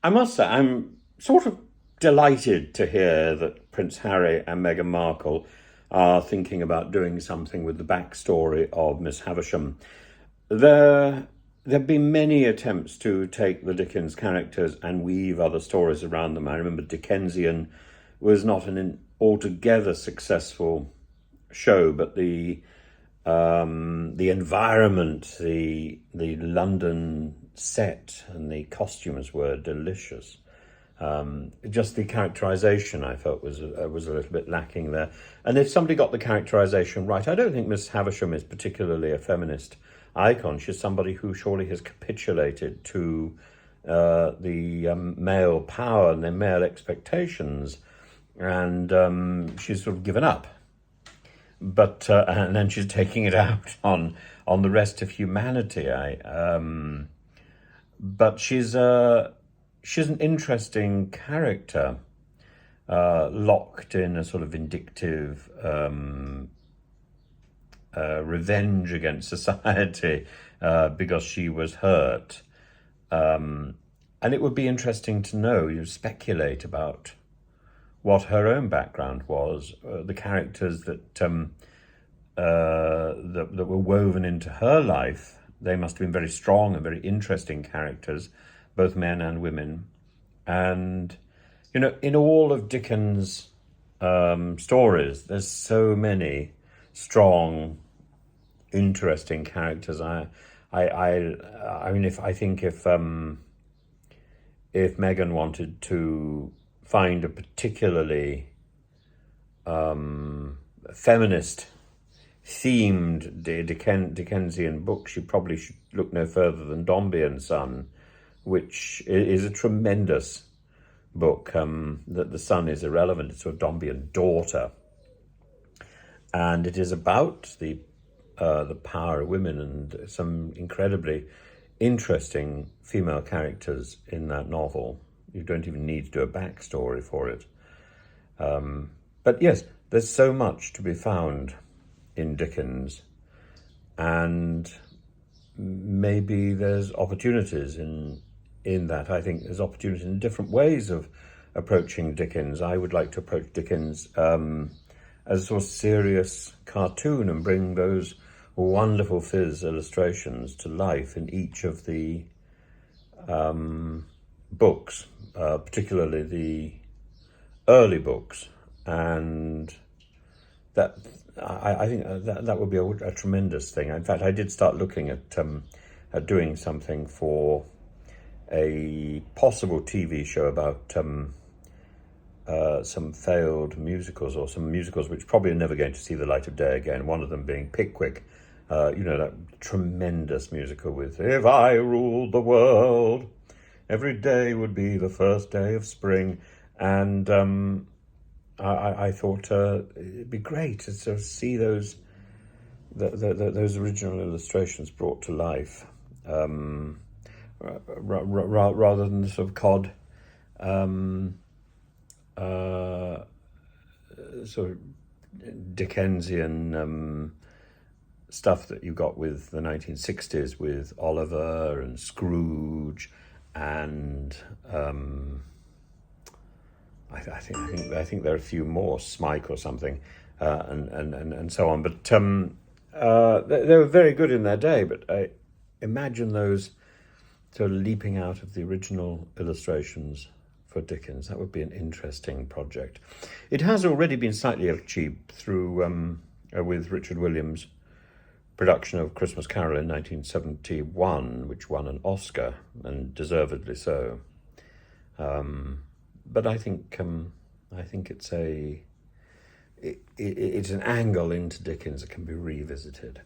I must say, I'm sort of delighted to hear that Prince Harry and Meghan Markle are thinking about doing something with the backstory of Miss Havisham. There, there have been many attempts to take the Dickens characters and weave other stories around them. I remember Dickensian was not an altogether successful show, but the environment, the London set, and the costumes were delicious. Just the characterization I felt was a little bit lacking there. And if somebody got the characterization right, I don't think Miss Havisham is particularly a feminist icon. She's somebody who surely has capitulated to the male power and their male expectations, and she's sort of given up. But and then she's taking it out on the rest of humanity. But she's an interesting character, locked in a sort of vindictive revenge against society because she was hurt. And it would be interesting to know, you speculate about what her own background was, the characters that were woven into her life. They must have been very strong and very interesting characters, both men and women. And, in all of Dickens' stories, there's so many strong, interesting characters. I mean, if Megan wanted to find a particularly feminist themed Dickensian book, she probably should look no further than Dombey and Son, which is a tremendous book. That the son is irrelevant; it's sort of Dombey and daughter, and it is about the power of women and some incredibly interesting female characters in that novel. You don't even need to do a backstory for it. But yes, there's so much to be found in Dickens, and maybe there's opportunities in that. I think there's opportunities in different ways of approaching Dickens. I would like to approach Dickens as a sort of serious cartoon and bring those wonderful fizz illustrations to life in each of the books, particularly the early books, and that I think that would be a tremendous thing. In fact, I did start looking at doing something for a possible TV show about some failed musicals, or some musicals which probably are never going to see the light of day again. One of them being Pickwick, that tremendous musical with "If I ruled the world, every day would be the first day of spring," and I thought it'd be great to sort of see those original illustrations brought to life, rather than the sort of cod, sort of Dickensian stuff that you got with the 1960s, with Oliver and Scrooge, and I think there are a few more, Smike or something, and so on. But they were very good in their day. But I imagine those sort of leaping out of the original illustrations for Dickens. That would be an interesting project. It has already been slightly achieved through with Richard Williams' production of Christmas Carol in 1971, which won an Oscar, and deservedly so. But I think it's an angle into Dickens that can be revisited.